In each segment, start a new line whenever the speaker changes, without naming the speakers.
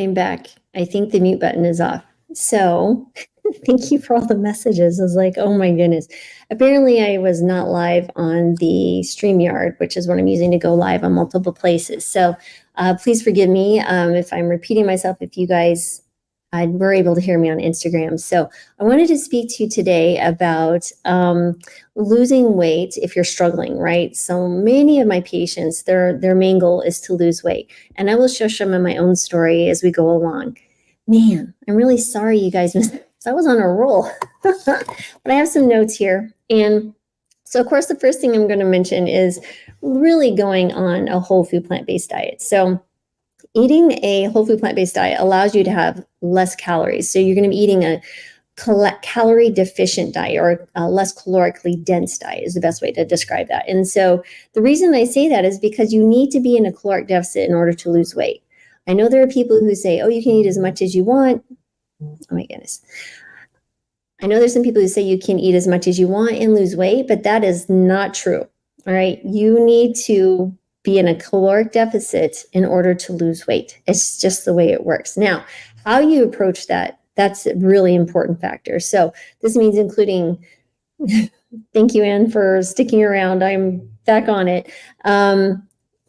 am back. I think the mute button is off. So thank you for all the messages. I was like, oh my goodness. Apparently I was not live on the StreamYard, which is what I'm using to go live on multiple places. So please forgive me if I'm repeating myself, if you guys were able to hear me on Instagram. So I wanted to speak to you today about losing weight if you're struggling, right? So many of my patients, their main goal is to lose weight. And I will show some of my own story as we go along. Man, I'm really sorry you guys missed. I was on a roll. But I have some notes here. And so, of course, the first thing I'm going to mention is really going on a whole food plant-based diet. So eating a whole food plant-based diet allows you to have less calories. So you're going to be eating a calorie deficient diet, or a less calorically dense diet is the best way to describe that. And so the reason I say that is because you need to be in a caloric deficit in order to lose weight. I know there are people who say, oh, you can eat as much as you want. Oh my goodness. I know there's some people who say you can eat as much as you want and lose weight, but that is not true. All right. You need to be in a caloric deficit in order to lose weight. It's just the way it works. Now, how you approach that, that's a really important factor. So this means including, thank you, Anne, for sticking around. I'm back on it.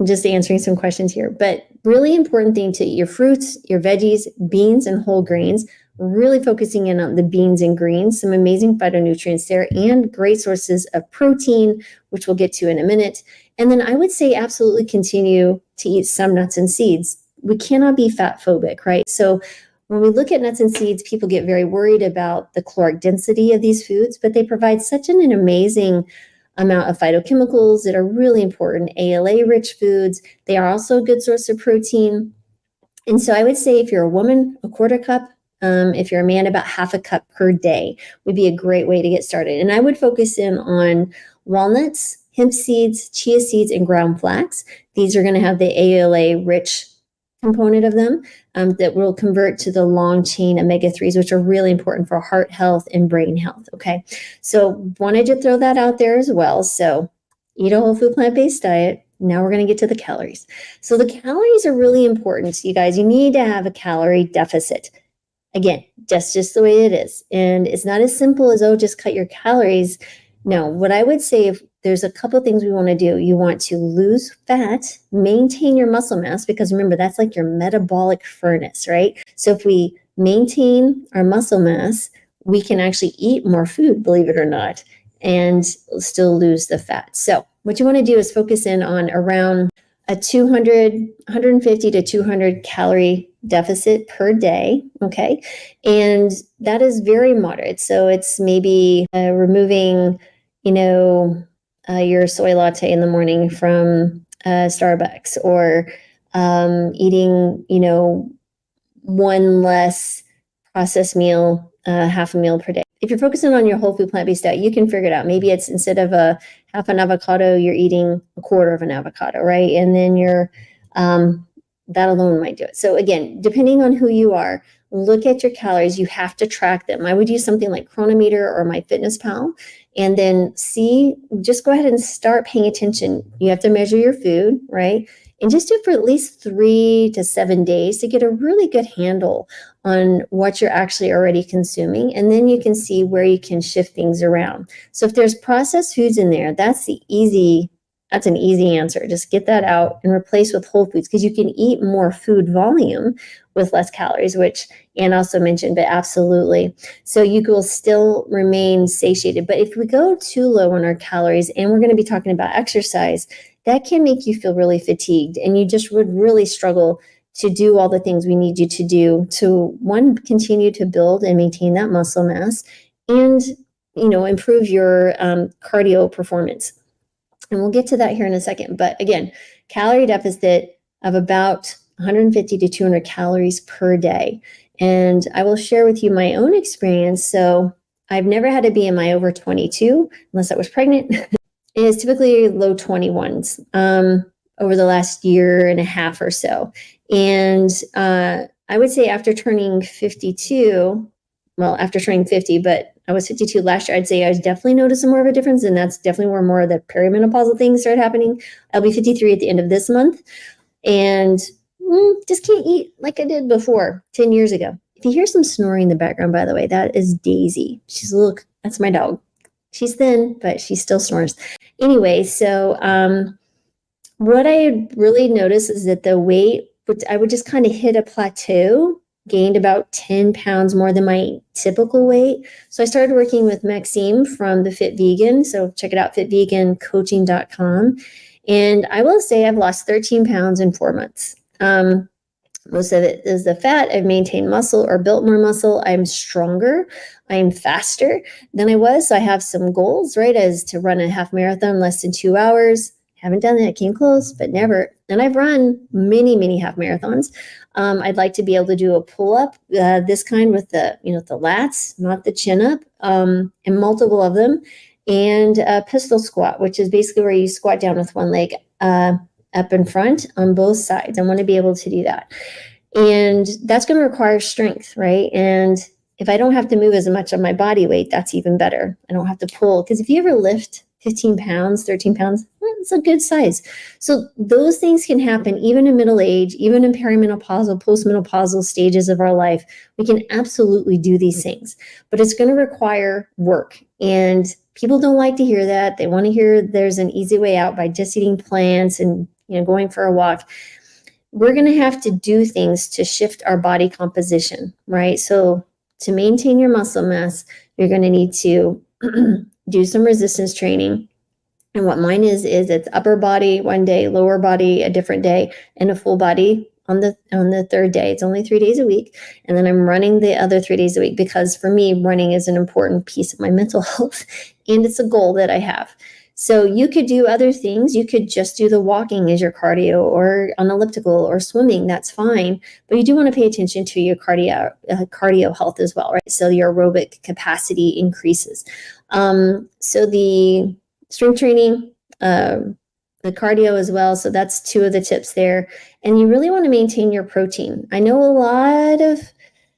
Just answering some questions here, but really important thing to eat your fruits, your veggies, beans, and whole grains, really focusing in on the beans and greens, some amazing phytonutrients there, and great sources of protein, which we'll get to in a minute. And then I would say absolutely continue to eat some nuts and seeds. We cannot be fat phobic, right? So when we look at nuts and seeds, people get very worried about the caloric density of these foods, but they provide such an amazing amount of phytochemicals that are really important, ALA-rich foods. They are also a good source of protein. And so I would say if you're a woman, a quarter cup. If you're a man, about half a cup per day would be a great way to get started. And I would focus in on walnuts, hemp seeds, chia seeds, and ground flax. These are going to have the ALA-rich component of them that will convert to the long chain omega-3s, which are really important for heart health and brain health. Okay, so wanted to throw that out there as well. So eat a whole food plant-based diet. Now we're going to get to the calories. So the calories are really important, you guys. You need to have a calorie deficit. Again, just the way it is. And it's not as simple as, oh, just cut your calories. No, what I would say, if there's a couple of things we want to do, you want to lose fat, maintain your muscle mass, because remember, that's like your metabolic furnace, right? So if we maintain our muscle mass, we can actually eat more food, believe it or not, and still lose the fat. So what you want to do is focus in on around a 150 to 200 calorie deficit per day, okay? And that is very moderate. So it's maybe removing, your soy latte in the morning from Starbucks, or eating, one less processed meal, half a meal per day. If you're focusing on your whole food plant-based diet, you can figure it out. Maybe it's instead of a half an avocado, you're eating a quarter of an avocado, right? And then that alone might do it. So again, depending on who you are, look at your calories. You have to track them. I would use something like Chronometer or MyFitnessPal, and then just go ahead and start paying attention. You have to measure your food, right? And just do it for at least 3 to 7 days to get a really good handle on what you're actually already consuming. And then you can see where you can shift things around. So if there's processed foods in there, that's an easy answer. Just get that out and replace with whole foods, because you can eat more food volume with less calories, which Anne also mentioned, but absolutely. So you will still remain satiated. But if we go too low on our calories, and we're going to be talking about exercise, that can make you feel really fatigued, and you just would really struggle to do all the things we need you to do to, one, continue to build and maintain that muscle mass, and improve your cardio performance. And we'll get to that here in a second. But again, calorie deficit of about 150 to 200 calories per day. And I will share with you my own experience. So I've never had a BMI over 22 unless I was pregnant. It is typically low 21s over the last year and a half or so. And I would say after turning 52, after turning 50, but I was 52 last year, I'd say I was definitely noticing more of a difference. And that's definitely where more of the perimenopausal things started happening. I'll be 53 at the end of this month. And just can't eat like I did before 10 years ago. If you hear some snoring in the background, by the way, that is Daisy. That's my dog. She's thin, but she still snores. Anyway, so what I really noticed is that the weight, I would just kind of hit a plateau, gained about 10 pounds more than my typical weight. So I started working with Maxime from the Fit Vegan. So check it out, fitvegancoaching.com. And I will say I've lost 13 pounds in 4 months. Most of it is the fat. I've maintained muscle or built more muscle. I'm stronger. I'm faster than I was. So I have some goals, right? As to run a half marathon, less than 2 hours. Haven't done that. Came close, but never. And I've run many, many half marathons. I'd like to be able to do a pull up, this kind with the lats, not the chin up, and multiple of them, and a pistol squat, which is basically where you squat down with one leg up in front on both sides. I want to be able to do that. And that's going to require strength, right? And if I don't have to move as much of my body weight, that's even better. I don't have to pull. Because if you ever lift 15 pounds, 13 pounds, it's a good size. So those things can happen even in middle age, even in perimenopausal, postmenopausal stages of our life. We can absolutely do these things, but it's going to require work. And people don't like to hear that. They want to hear there's an easy way out by just eating plants and going for a walk. We're going to have to do things to shift our body composition, right? So to maintain your muscle mass, you're going to need to do some resistance training. And what mine is it's upper body one day, lower body a different day, and a full body on the third day. It's only 3 days a week. And then I'm running the other 3 days a week because for me, running is an important piece of my mental health and it's a goal that I have. So you could do other things. You could just do the walking as your cardio or an elliptical or swimming. That's fine. But you do want to pay attention to your cardio health as well, right? So your aerobic capacity increases. So the strength training, the cardio as well. So that's 2 of the tips there. And you really want to maintain your protein. I know a lot of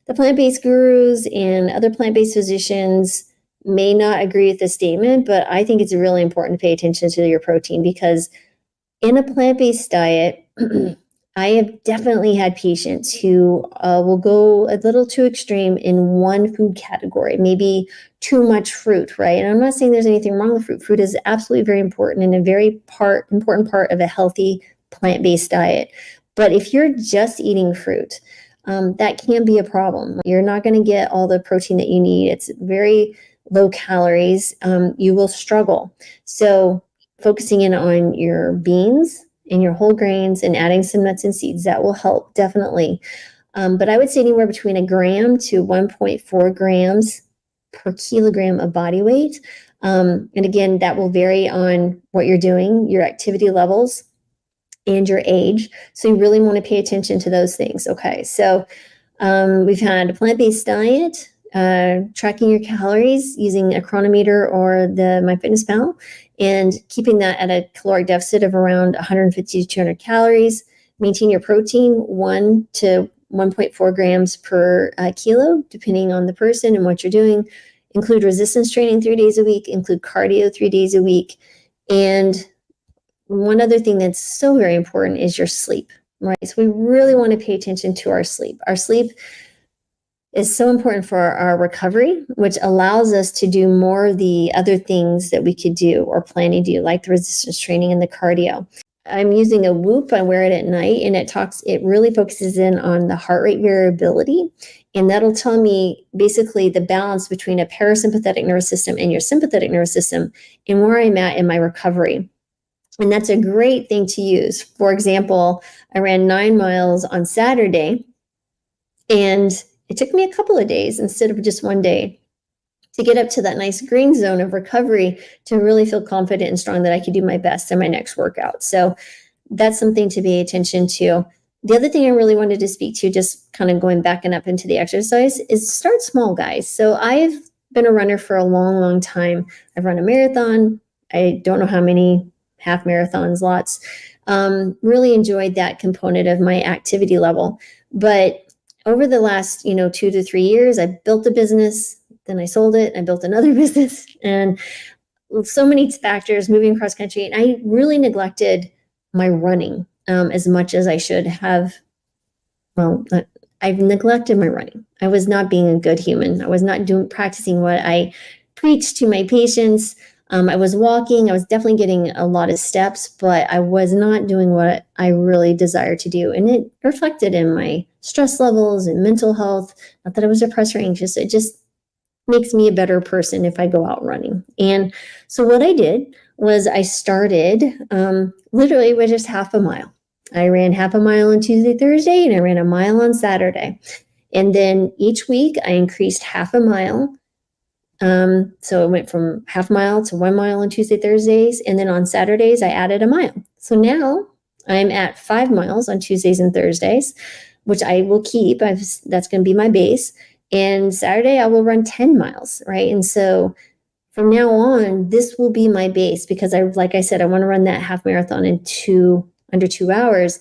the plant-based gurus and other plant-based physicians may not agree with this statement, but I think it's really important to pay attention to your protein because in a plant-based diet, I have definitely had patients who will go a little too extreme in one food category, maybe too much fruit, right? And I'm not saying there's anything wrong with fruit. Fruit is absolutely very important and a very important part of a healthy plant-based diet. But if you're just eating fruit, that can be a problem. You're not going to get all the protein that you need. It's very low calories. You will struggle. So focusing in on your beans and your whole grains and adding some nuts and seeds, that will help definitely. But I would say anywhere between 1 gram to 1.4 grams per kilogram of body weight. And again, that will vary on what you're doing, your activity levels, and your age. So you really want to pay attention to those things. Okay, so we've had a plant-based diet, tracking your calories using a chronometer or the MyFitnessPal, and keeping that at a caloric deficit of around 150 to 200 calories. Maintain your protein 1 to 1.4 grams per kilo, depending on the person and what you're doing. Include resistance training 3 days a week. Include cardio 3 days a week. And one other thing that's so very important is your sleep, right? So we really want to pay attention to our sleep. Our sleep is so important for our recovery, which allows us to do more of the other things that we could do or plan to do, like the resistance training and the cardio. I'm using a Whoop. I wear it at night, and it really focuses in on the heart rate variability. And that'll tell me basically the balance between a parasympathetic nervous system and your sympathetic nervous system and where I'm at in my recovery. And that's a great thing to use. For example, I ran 9 miles on Saturday, and it took me a couple of days instead of just 1 day to get up to that nice green zone of recovery to really feel confident and strong that I could do my best in my next workout. So that's something to pay attention to. The other thing I really wanted to speak to, just kind of going back and up into the exercise, is start small, guys. So I've been a runner for a long, long time. I've run a marathon. I don't know how many half marathons, lots. Really enjoyed that component of my activity level. But over the last, 2 to 3 years, I built a business, then I sold it, I built another business, and so many factors, moving across country, and I really neglected my running as much as I should have well, I've neglected my running. I was not being a good human. I was not practicing what I preached to my patients. I was walking. I was definitely getting a lot of steps, but I was not doing what I really desired to do. And it reflected in my stress levels and mental health. Not that I was depressed or anxious. It just makes me a better person if I go out running. And so what I did was I started literally with just half a mile. I ran half a mile on Tuesday, Thursday, and I ran a mile on Saturday. And then each week I increased half a mile. So it went from half mile to 1 mile on Tuesday, Thursdays. And then on Saturdays, I added a mile. So now I'm at 5 miles on Tuesdays and Thursdays, which I will keep. That's going to be my base. And Saturday, I will run 10 miles, right? And so from now on, this will be my base because like I said, I want to run that half marathon in under 2 hours.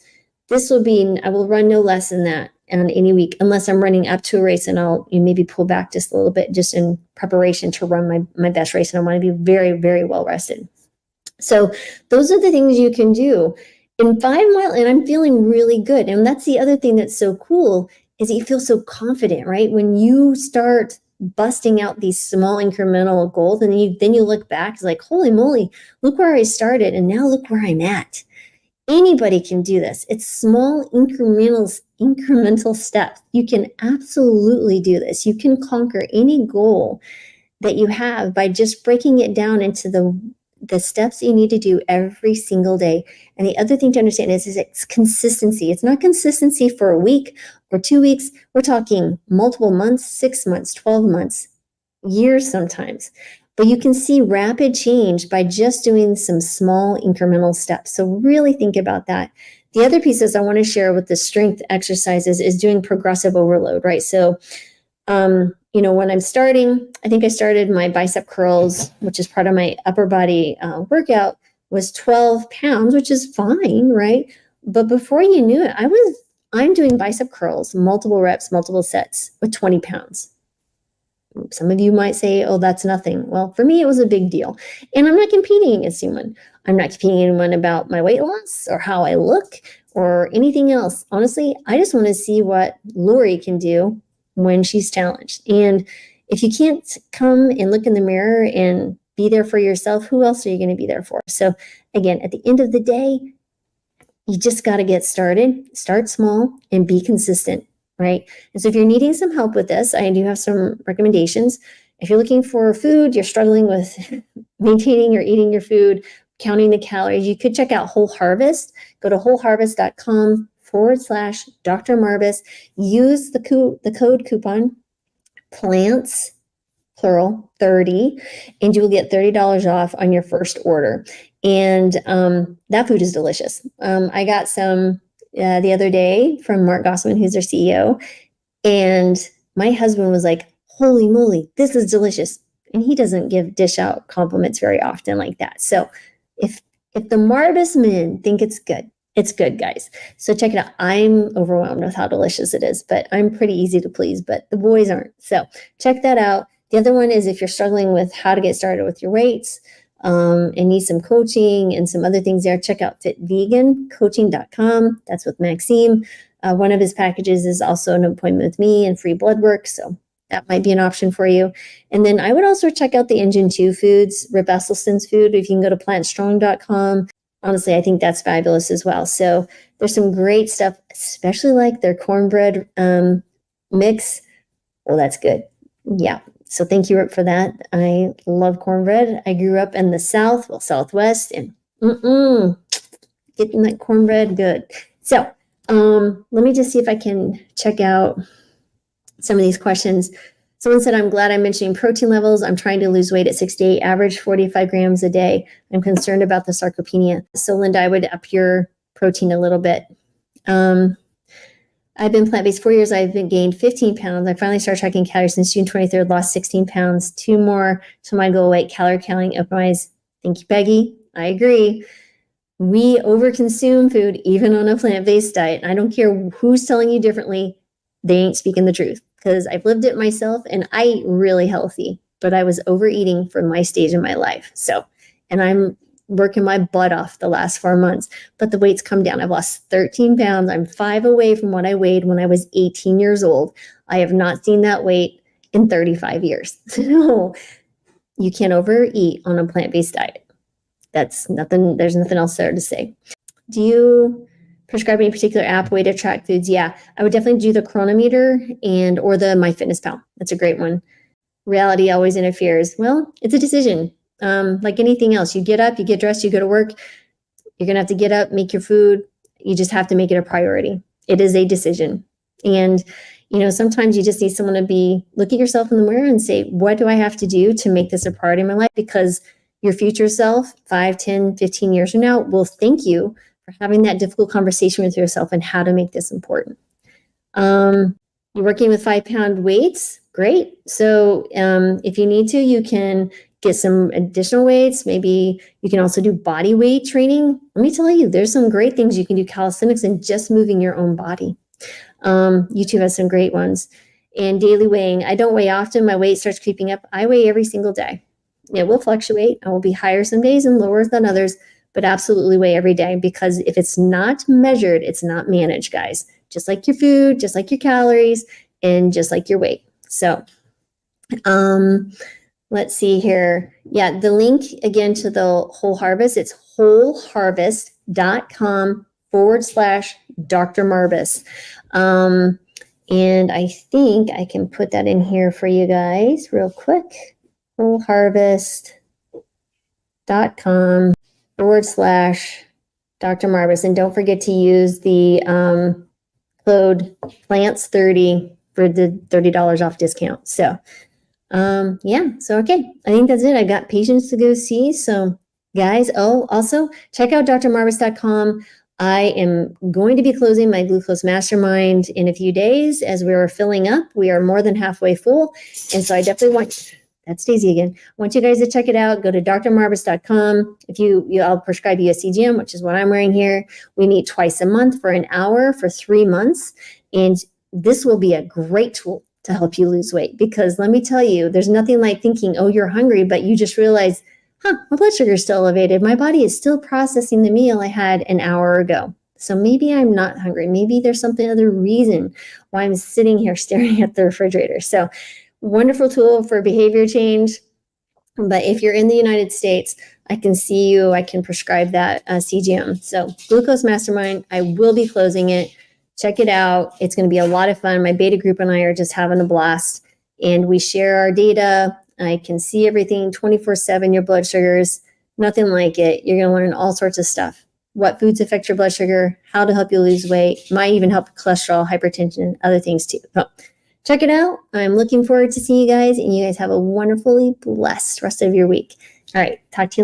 I will run no less than that on any week, unless I'm running up to a race and I'll maybe pull back just a little bit just in preparation to run my best race. And I want to be very, very well rested. So those are the things you can do in 5 miles. And I'm feeling really good. And that's the other thing that's so cool is you feel so confident, right? When you start busting out these small incremental goals and then you look back, it's like, holy moly, look where I started. And now look where I'm at. Anybody can do this. It's small incremental steps. You can absolutely do this. You can conquer any goal that you have by just breaking it down into the steps you need to do every single day. And the other thing to understand is it's consistency. It's not consistency for a week or 2 weeks. We're talking multiple months, 6 months, 12 months, years sometimes. But you can see rapid change by just doing some small incremental steps. So really think about that. The other pieces I want to share with the strength exercises is doing progressive overload, right? So, when I'm starting, I think I started my bicep curls, which is part of my upper body workout, was 12 pounds, which is fine, right? But before you knew it, I'm doing bicep curls, multiple reps, multiple sets with 20 pounds. Some of you might say, oh, that's nothing. Well, for me, it was a big deal. And I'm not competing against anyone. I'm not competing anyone about my weight loss or how I look or anything else. Honestly, I just want to see what Lori can do when she's challenged. And if you can't come and look in the mirror and be there for yourself, who else are you going to be there for? So again, at the end of the day, you just got to get started, start small and be consistent. Right? And so if you're needing some help with this, I do have some recommendations. If you're looking for food, you're struggling with maintaining or eating your food, counting the calories, you could check out Whole Harvest. Go to wholeharvest.com/Dr. Marbus. Use the code coupon plants, plural, 30, and you will get $30 off on your first order. And that food is delicious. I got some the other day from Mark Gossman, who's their CEO. And my husband was like, holy moly, this is delicious. And he doesn't dish out compliments very often like that. So if the Marbus men think it's good, guys. So check it out. I'm overwhelmed with how delicious it is, but I'm pretty easy to please, but the boys aren't. So check that out. The other one is if you're struggling with how to get started with your weights, and need some coaching and some other things there, check out fitvegancoaching.com. That's with Maxime. One of his packages is also an appointment with me and free blood work. So that might be an option for you. And then I would also check out the Engine 2 foods, Rip Esselstyn's food. If you can go to plantstrong.com. Honestly, I think that's fabulous as well. So there's some great stuff, especially like their cornbread mix. Well, that's good. Yeah. So thank you, Rip, for that. I love cornbread. I grew up in the South, Southwest, and getting that cornbread good. So let me just see if I can check out some of these questions. Someone said, I'm glad I'm mentioning protein levels. I'm trying to lose weight at 68, average 45 grams a day. I'm concerned about the sarcopenia. So Linda, I would up your protein a little bit. I've been plant-based 4 years. I've been gained 15 pounds. I finally started tracking calories since June 23rd, lost 16 pounds, 2 more to my goal weight, calorie counting, optimize. Thank you, Peggy. I agree. We overconsume food, even on a plant-based diet. I don't care who's telling you differently. They ain't speaking the truth because I've lived it myself and I eat really healthy, but I was overeating for my stage in my life. So, and I'm working my butt off the last 4 months, but the weight's come down. I've lost 13 pounds. I'm 5 away from what I weighed when I was 18 years old. I have not seen that weight in 35 years. So you can't overeat on a plant-based diet. That's nothing. There's nothing else there to say. Do you prescribe any particular app way to track foods? Yeah, I would definitely do the Chronometer or the MyFitnessPal. That's a great one. Reality always interferes. Well, it's a decision. Like anything else, you get up, you get dressed, you go to work. You're going to have to get up, make your food. You just have to make it a priority. It is a decision. And, sometimes you just need someone to look at yourself in the mirror and say, what do I have to do to make this a priority in my life? Because your future self, 5, 10, 15 years from now, will thank you for having that difficult conversation with yourself and how to make this important. You're working with 5-pound weights. Great. So if you need to, you can get some additional weights. Maybe you can also do body weight training. Let me tell you, there's some great things you can do calisthenics and just moving your own body. YouTube has some great ones. And daily weighing. I don't weigh often. My weight starts creeping up. I weigh every single day. It will fluctuate. I will be higher some days and lower than others, but absolutely weigh every day, because if it's not measured, it's not managed, guys. Just like your food, just like your calories, and just like your weight. So let's see here. Yeah, the link again to the Whole Harvest, it's wholeharvest.com/Dr. Marbas. And I think I can put that in here for you guys real quick. wholeharvest.com/Dr. Marbas. And don't forget to use the code PLANTS30 for the $30 off discount. So, okay. I think that's it. I got patients to go see. So, guys, also check out drmarbas.com. I am going to be closing my glucose mastermind in a few days as we are filling up. We are more than halfway full. And so I definitely that's Daisy again. I want you guys to check it out. Go to drmarbas.com. I'll prescribe you a CGM, which is what I'm wearing here. We meet twice a month for an hour for 3 months. And this will be a great tool to help you lose weight, because let me tell you, there's nothing like thinking, you're hungry, but you just realize, my blood sugar is still elevated. My body is still processing the meal I had an hour ago. So maybe I'm not hungry. Maybe there's other reason why I'm sitting here staring at the refrigerator. So wonderful tool for behavior change. But if you're in the United States, I can see you. I can prescribe that CGM. So Glucose Mastermind, I will be closing it. Check it out. It's going to be a lot of fun. My beta group and I are just having a blast. And we share our data. I can see everything 24/7, your blood sugars, nothing like it. You're going to learn all sorts of stuff. What foods affect your blood sugar, how to help you lose weight, might even help cholesterol, hypertension, other things too. So check it out. I'm looking forward to seeing you guys, and you guys have a wonderfully blessed rest of your week. All right. Talk to you later.